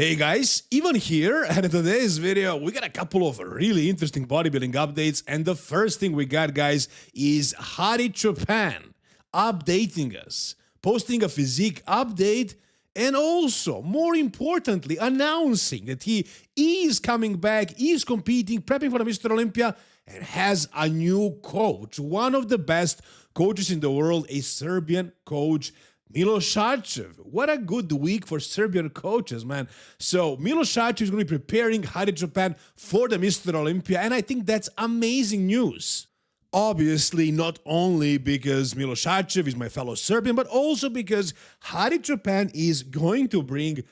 Hey guys, Ivan here, and in today's video we got a couple of really interesting bodybuilding updates, and the first thing we got, guys, is Hadi Choopan updating us, posting a physique update, and also, more importantly, announcing that he is coming back, is competing, prepping for the Mr. Olympia, and has a new coach, one of the best coaches in the world, a Serbian coach, Milos Sarcev. What a good week for Serbian coaches, man. So Milos Sarcev is going to be preparing Hadi Choopan for the Mr. Olympia, and I think that's amazing news. Obviously, not only because Milos Sarcev is my fellow Serbian, but also because Hadi Choopan is going to bring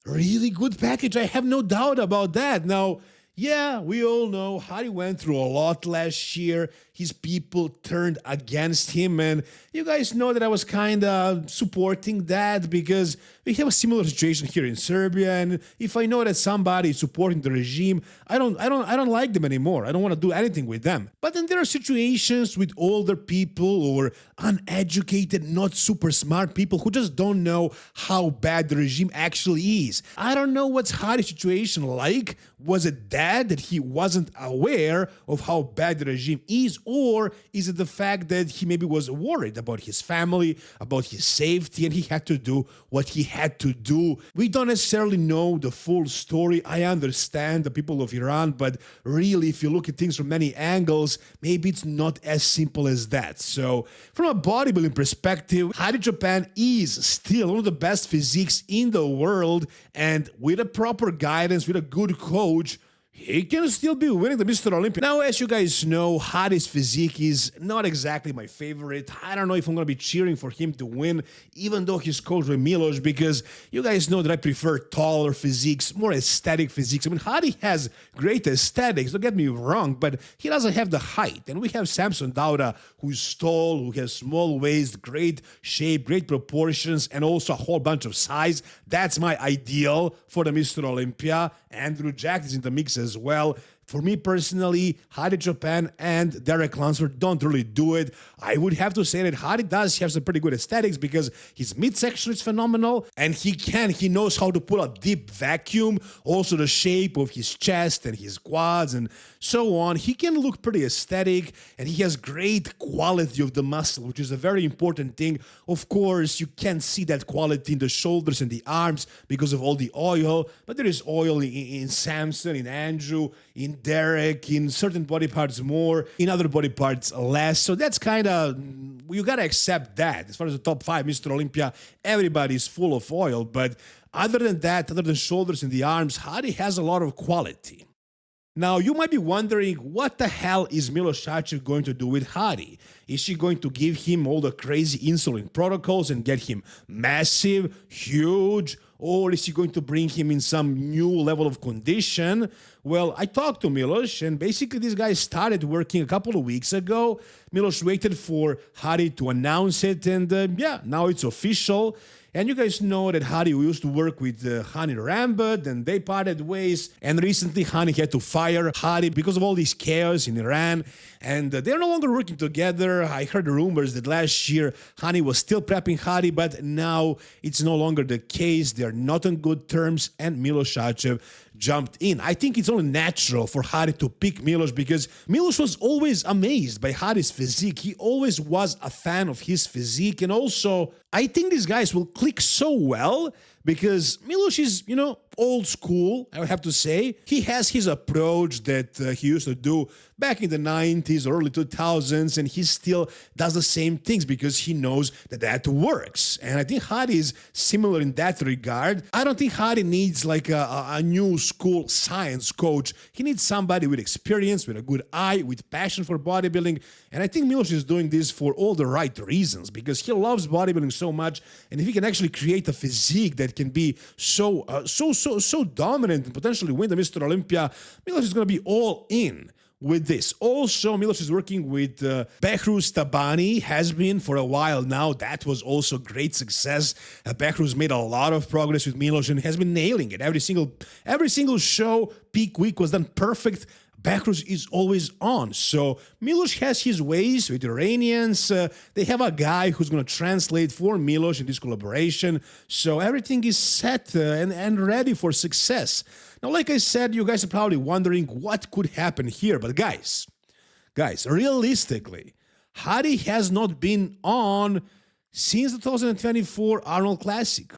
really good package. I have no doubt about that. Now, yeah, we all know Hadi went through a lot last year. His people turned against him, and you guys know that I was kind of supporting that because we have a similar situation here in Serbia. And if I know that somebody is supporting the regime, I don't like them anymore. I don't want to do anything with them. But then there are situations with older people or uneducated, not super smart people who just don't know how bad the regime actually is. I don't know what's Hadi's situation like. Was it that he wasn't aware of how bad the regime is, or is it the fact that he maybe was worried about his family, about his safety, and he had to do what he had to do? We don't necessarily know the full story. I understand the people of Iran, but really, if you look at things from many angles, maybe it's not as simple as that. So, from a bodybuilding perspective, Hadi Choopan is still one of the best physiques in the world, and with a proper guidance, with a good coach, he can still be winning the Mr. Olympia. Now, as you guys know, Hadi's physique is not exactly my favorite. I don't know if I'm going to be cheering for him to win, even though he's coached by Milos, because you guys know that I prefer taller physiques, more aesthetic physiques. I mean, Hadi has great aesthetics, don't get me wrong, but he doesn't have the height. And we have Samson Dauda, who's tall, who has small waist, great shape, great proportions, and also a whole bunch of size. That's my ideal for the Mr. Olympia. Andrew Jack is in the mix as well. For me personally, Hadi Choopan and Derek Lunsford don't really do it. I would have to say that Hadi does have some pretty good aesthetics because his midsection is phenomenal, and he knows how to pull a deep vacuum. Also the shape of his chest and his quads and so on. He can look pretty aesthetic, and he has great quality of the muscle, which is a very important thing. Of course, you can't see that quality in the shoulders and the arms because of all the oil, but there is oil in Samson, in Andrew, in Derek, in certain body parts more, in other body parts less. So that's kind of, you got to accept that. As far as the top 5 Mr. Olympia, everybody's full of oil. But other than that, other than shoulders and the arms, Hadi has a lot of quality. Now, you might be wondering, what the hell is Milos Sarcev going to do with Hadi? Is she going to give him all the crazy insulin protocols and get him massive, huge, or is she going to bring him in some new level of condition? Well, I talked to Milos, and basically this guy started working a couple of weeks ago. Milos waited for Hadi to announce it, and yeah, now it's official. And you guys know that Hadi used to work with Hani Rambod, and they parted ways. And recently, Hani had to fire Hadi because of all this chaos in Iran. And they're no longer working together. I heard rumors that last year, Hani was still prepping Hadi, but now it's no longer the case. They're not on good terms, and Milos Sarcev jumped in. I think it's only natural for Hadi to pick Milos because Milos was always amazed by Hadi's physique. He always was a fan of his physique, and also I think these guys will click so well because Milos is, old school, I would have to say. He has his approach that he used to do back in the 90s, early 2000s, and he still does the same things because he knows that that works. And I think Hadi is similar in that regard. I don't think Hadi needs like a new school science coach. He needs somebody with experience, with a good eye, with passion for bodybuilding. And I think Milos is doing this for all the right reasons because he loves bodybuilding so much. And if he can actually create a physique that can be so dominant and potentially win the Mr. Olympia, Milos is going to be all in with this. Also, Milos is working with Behruz Tabani, has been for a while now. That was also great success. Behruz made a lot of progress with Milos and has been nailing it. Every single show, peak week was done perfect. Backroads is always on. So Milos has his ways with Iranians. They have a guy who's going to translate for Milos in this collaboration. So everything is set and ready for success. Now, like I said, you guys are probably wondering what could happen here. But guys, realistically, Hadi has not been on since the 2024 Arnold Classic.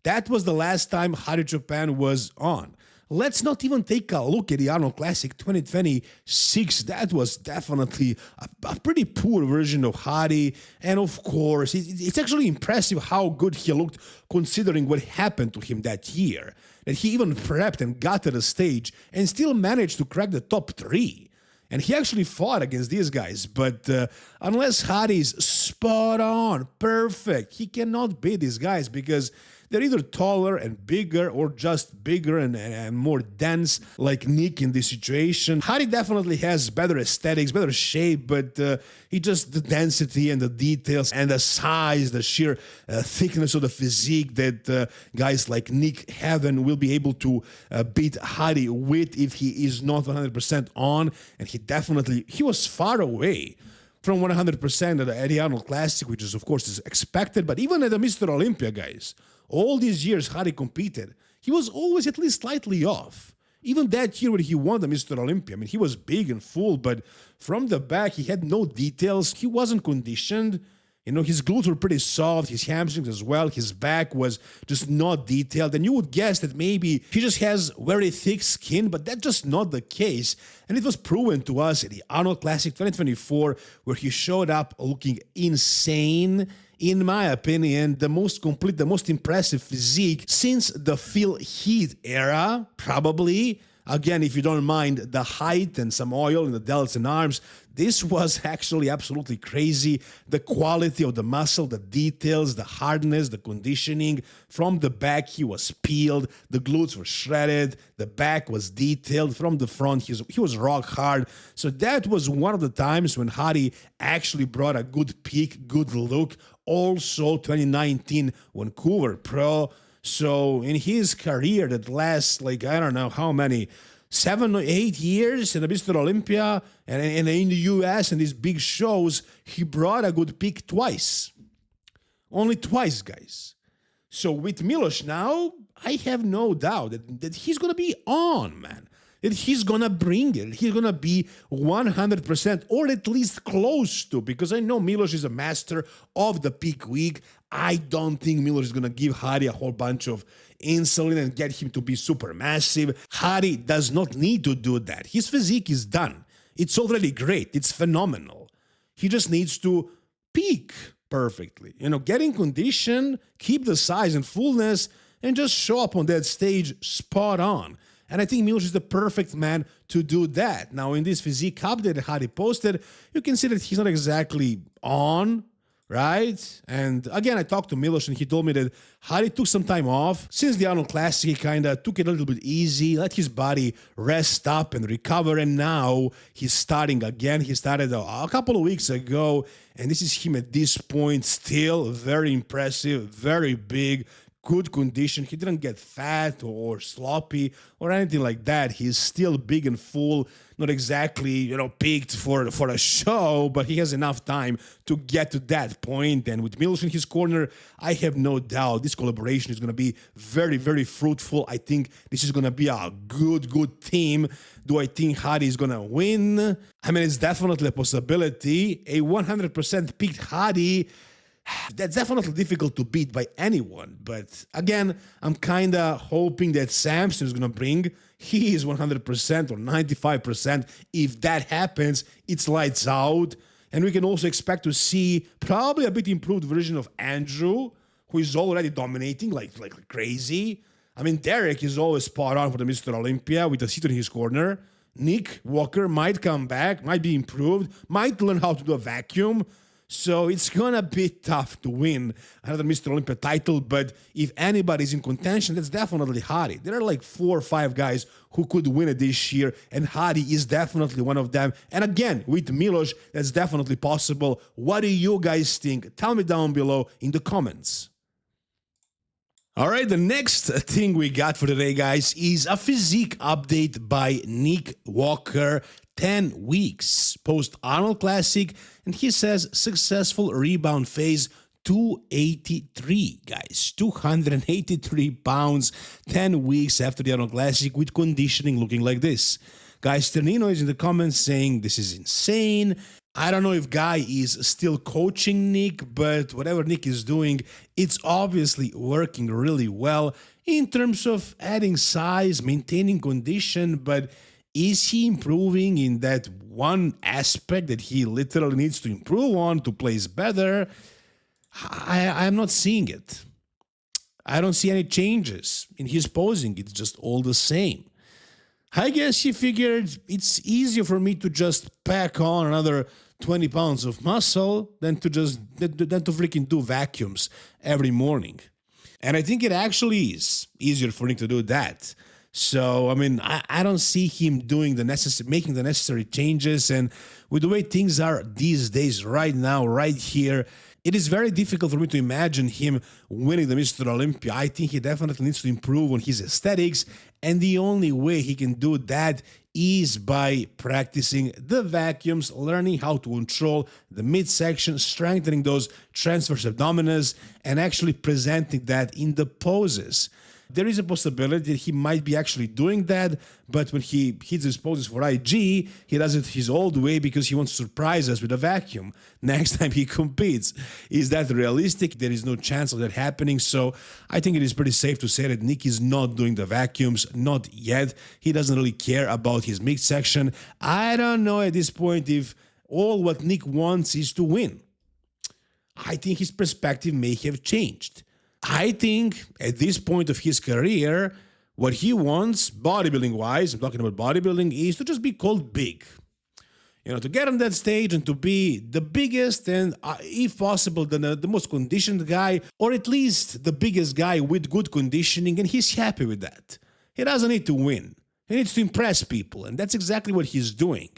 That was the last time Hadi Choopan was on. Let's not even take a look at the Arnold Classic 2026. That was definitely a pretty poor version of Hadi. And of course, it's actually impressive how good he looked considering what happened to him that year. That he even prepped and got to the stage and still managed to crack the top 3. And he actually fought against these guys. But unless Hadi is spot on, perfect, he cannot beat these guys because they're either taller and bigger or just bigger and more dense like Nick in this situation. Hadi definitely has better aesthetics, better shape, but he just the density and the details and the size, the sheer thickness of the physique that guys like Nick have and will be able to beat Hadi with if he is not 100% on. And he was far away from 100% at the Arnold Classic, which is of course is expected, but even at the Mr. Olympia, guys, all these years Hadi competed, he was always at least slightly off. Even that year when he won the Mr. Olympia, I mean, he was big and full, but from the back, he had no details. He wasn't conditioned. You know, his glutes were pretty soft, his hamstrings as well, his back was just not detailed. And you would guess that maybe he just has very thick skin, but that's just not the case. And it was proven to us at the Arnold Classic 2024, where he showed up looking insane. In my opinion, the most complete, the most impressive physique since the Phil Heath era, probably. Again, if you don't mind the height and some oil in the delts and arms, this was actually absolutely crazy. The quality of the muscle, the details, the hardness, the conditioning. From the back, he was peeled. The glutes were shredded. The back was detailed. From the front, he was rock hard. So that was one of the times when Hadi actually brought a good peak, good look. Also, 2019 Vancouver Pro. So in his career that lasts like, I don't know how many, 7 or 8 years in the Mr. Olympia and in the US and these big shows, he brought a good peak twice. Only twice, guys. So with Milos now, I have no doubt that he's going to be on, man. That he's going to bring it. He's going to be 100% or at least close to, because I know Milos is a master of the peak week. I don't think Milos is going to give Hadi a whole bunch of insulin and get him to be super massive. Hadi does not need to do that. His physique is done. It's already great. It's phenomenal. He just needs to peak perfectly. You know, get in condition, keep the size and fullness, and just show up on that stage spot on. And I think Milos is the perfect man to do that. Now, in this physique update that Hadi posted, you can see that he's not exactly on, right? And again, I talked to Milos and he told me that Hadi took some time off. Since the Arnold Classic, he kind of took it a little bit easy, let his body rest up and recover, and now he's starting again. He started a couple of weeks ago, and this is him at this point, still very impressive, very big, good condition. He didn't get fat or sloppy or anything like that. He's still big and full, not exactly, you know, peaked for a show, but he has enough time to get to that point. And with Milos in his corner, I have no doubt this collaboration is going to be very, very fruitful. I think this is going to be a good team. Do I think Hadi is going to win? I mean, it's definitely a possibility. A 100% peaked Hadi, that's definitely difficult to beat by anyone. But again, I'm kind of hoping that Samson is going to bring his 100% or 95%. If that happens, it's lights out. And we can also expect to see probably a bit improved version of Andrew, who is already dominating like crazy. I mean, Derek is always spot on for the Mr. Olympia with a seat in his corner. Nick Walker might come back, might be improved, might learn how to do a vacuum. So it's going to be tough to win another Mr. Olympia title, but if anybody's in contention, that's definitely Hadi. There are like 4 or 5 guys who could win it this year, and Hadi is definitely one of them. And again, with Milos, that's definitely possible. What do you guys think? Tell me down below in the comments. All right, the next thing we got for today, guys, is a physique update by Nick Walker. 10 weeks post-Arnold Classic, and he says successful rebound phase 283, guys. 283 pounds, 10 weeks after the Arnold Classic with conditioning looking like this. Guys, Ternino is in the comments saying this is insane. I don't know if Guy is still coaching Nick, but whatever Nick is doing, it's obviously working really well in terms of adding size, maintaining condition, but is he improving in that one aspect that he literally needs to improve on to place better? I'm not seeing it. I don't see any changes in his posing. It's just all the same. I guess he figured it's easier for me to just pack on another 20 pounds of muscle than to freaking do vacuums every morning. And I think it actually is easier for Nick to do that. So, I mean, I don't see him doing making the necessary changes. And with the way things are these days, right now, right here, it is very difficult for me to imagine him winning the Mr. Olympia. I think he definitely needs to improve on his aesthetics. And the only way he can do that is by practicing the vacuums, learning how to control the midsection, strengthening those transverse abdominis, and actually presenting that in the poses. There is a possibility that he might be actually doing that, but when he hits his poses for IG, he does it his old way because he wants to surprise us with a vacuum next time he competes. Is that realistic? There is no chance of that happening, so I think it is pretty safe to say that Nick is not doing the vacuums, not yet. He doesn't really care about his midsection. I don't know at this point if all what Nick wants is to win. I think his perspective may have changed. I think at this point of his career, what he wants, bodybuilding-wise, I'm talking about bodybuilding, is to just be called big. You know, to get on that stage and to be the biggest and, if possible, the most conditioned guy, or at least the biggest guy with good conditioning, and he's happy with that. He doesn't need to win. He needs to impress people, and that's exactly what he's doing.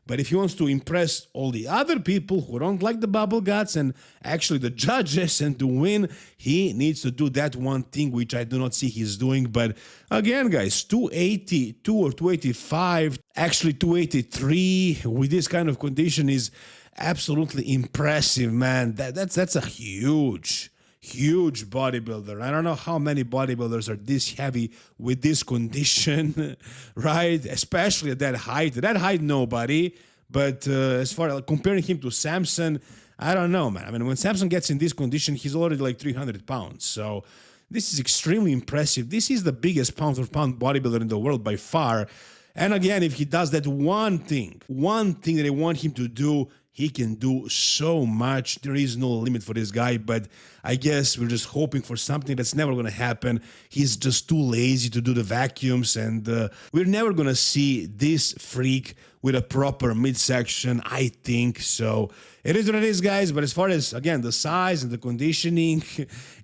But if he wants to impress all the other people who don't like the bubble guts and actually the judges and to win, he needs to do that one thing, which I do not see he's doing. But again, guys, 282 or 285, actually 283 with this kind of condition is absolutely impressive, man. That's a huge bodybuilder. I don't know how many bodybuilders are this heavy with this condition, right? Especially at that height. At that height, nobody. But as far as comparing him to Samson, I don't know, man. I mean, when Samson gets in this condition, he's already like 300 pounds. So this is extremely impressive. This is the biggest pound-for-pound bodybuilder in the world by far. And again, if he does that one thing that I want him to do, he can do so much. There is no limit for this guy, but I guess we're just hoping for something that's never going to happen. He's just too lazy to do the vacuums, and we're never going to see this freak with a proper midsection, I think. So it is what it is, guys. But as far as, again, the size and the conditioning,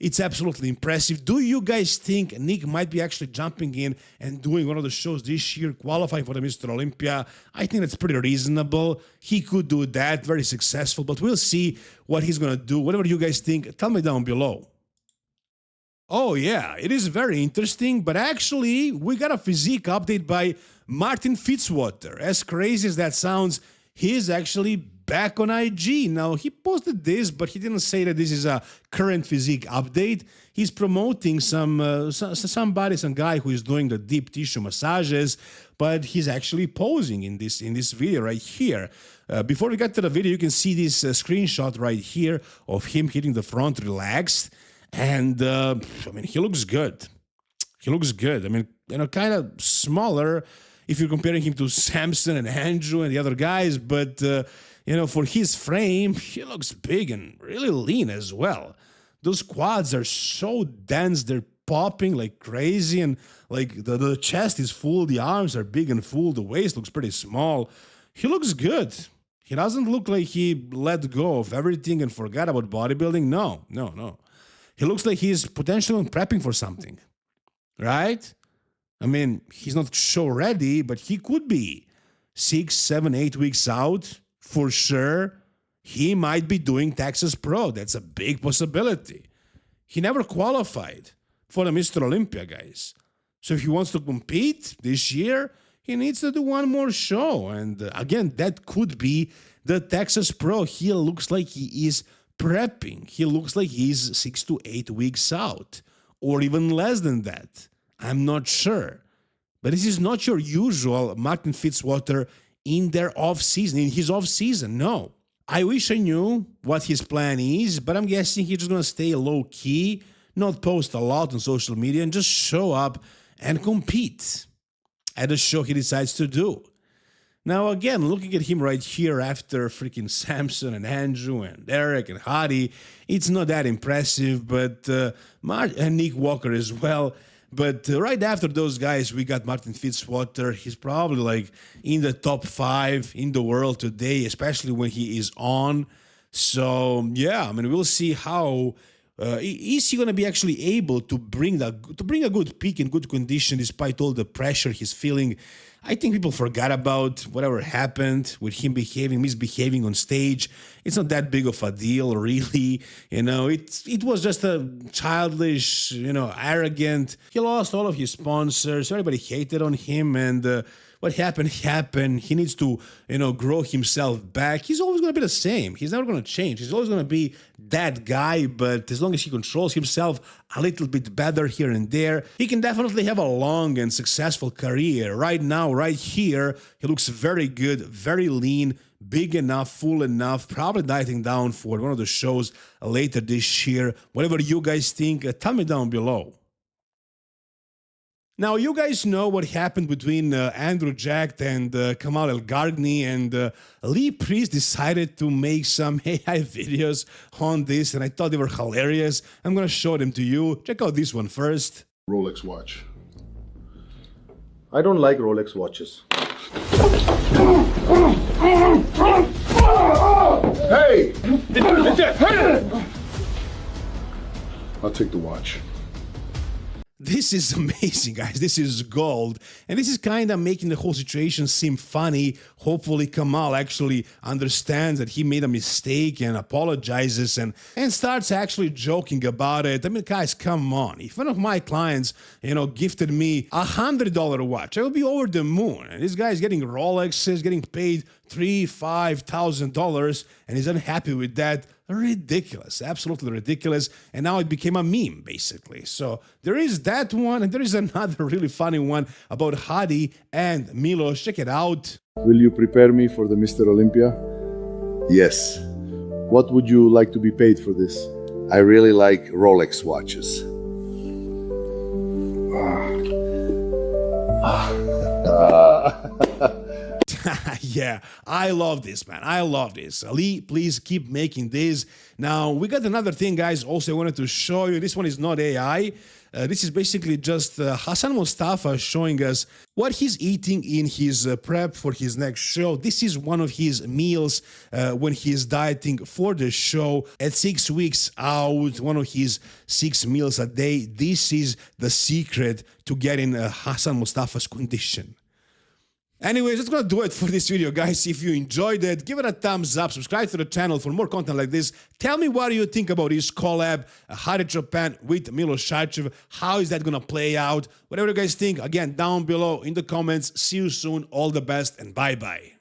it's absolutely impressive. Do you guys think Nick might be actually jumping in and doing one of the shows this year, qualifying for the Mr. Olympia? I think that's pretty reasonable. He could do that, very successful, but we'll see what he's going to do. Whatever you guys think, tell me down below. Oh, yeah, it is very interesting, but actually, we got a physique update by Martin Fitzwater. As crazy as that sounds, he's actually back on IG. Now, he posted this, but he didn't say that this is a current physique update. He's promoting some guy who is doing the deep tissue massages, but he's actually posing in this video right here. Before we get to the video, you can see this screenshot right here of him hitting the front relaxed. And, I mean, he looks good. He looks good. I mean, you know, kind of smaller if you're comparing him to Samson and Andrew and the other guys. But, you know, for his frame, he looks big and really lean as well. Those quads are so dense. They're popping like crazy. And, like, the chest is full. The arms are big and full. The waist looks pretty small. He looks good. He doesn't look like he let go of everything and forgot about bodybuilding. No. He looks like he's potentially prepping for something, right? I mean, he's not show ready, but he could be 6, 7, 8 weeks out for sure. He might be doing Texas Pro. That's a big possibility. He never qualified for the Mr. Olympia, guys. So if he wants to compete this year, he needs to do one more show. And again, that could be the Texas Pro. He looks like he is prepping. He looks like he's 6 to 8 weeks out, or even less than that. I'm not sure. But this is not your usual Martin Fitzwater in their off-season, in his off-season. No. I wish I knew what his plan is, but I'm guessing he's just going to stay low-key, not post a lot on social media, and just show up and compete at the show he decides to do. Now, again, looking at him right here after freaking Samson and Andrew and Derek and Hadi, it's not that impressive, but and Nick Walker as well. But right after those guys, we got Martin Fitzwater. He's probably like in the top 5 in the world today, especially when he is on. So, yeah, I mean, we'll see how... is he going to be actually able to bring a good peak in good condition despite all the pressure he's feeling? I think people forgot about whatever happened with him misbehaving on stage. It's not that big of a deal, really. It was just a childish, arrogant. He lost all of his sponsors. Everybody hated on him, and what happened. He needs to, grow himself back. He's always going to be the same. He's never going to change. He's always going to be that guy, but as long as he controls himself a little bit better here and there, he can definitely have a long and successful career. Right now, right here, he looks very good, very lean, big enough, full enough, probably dieting down for one of the shows later this year. Whatever you guys think, tell me down below. Now, you guys know what happened between Andrew Jacked and Kamal El-Gargni, and Lee Priest decided to make some AI videos on this, and I thought they were hilarious. I'm going to show them to you. Check out this one first. Rolex watch. I don't like Rolex watches. Hey! I'll take the watch. This is amazing, guys. This is gold. And this is kind of making the whole situation seem funny. Hopefully, Kamal actually understands that he made a mistake and apologizes and starts actually joking about it. I mean, guys, come on. If one of my clients, gifted me $100 watch, I would be over the moon. And this guy is getting Rolexes, getting paid $3,000, $5,000, and he's unhappy with that. Ridiculous, absolutely ridiculous. And now it became a meme, basically. So there is that one, and there is another really funny one about Hadi and Milos. Check it out. Will you prepare me for the Mr. Olympia? Yes, What would you like to be paid for this? I really like Rolex watches. Yeah, I love this, man. I love this. Lee, please keep making this. Now, we got another thing, guys, also I wanted to show you. This one is not AI. This is basically just Hassan Mustafa showing us what he's eating in his prep for his next show. This is one of his meals when he's dieting for the show at 6 weeks out, one of his 6 meals a day. This is the secret to getting Hassan Mustafa's condition. Anyways, that's gonna do it for this video, guys. If you enjoyed it, give it a thumbs up, subscribe to the channel for more content like this. Tell me what do you think about this collab, Hadi Choopan with Milos Sarcev. How is that gonna play out? Whatever you guys think, again, down below in the comments. See you soon, all the best, and bye-bye.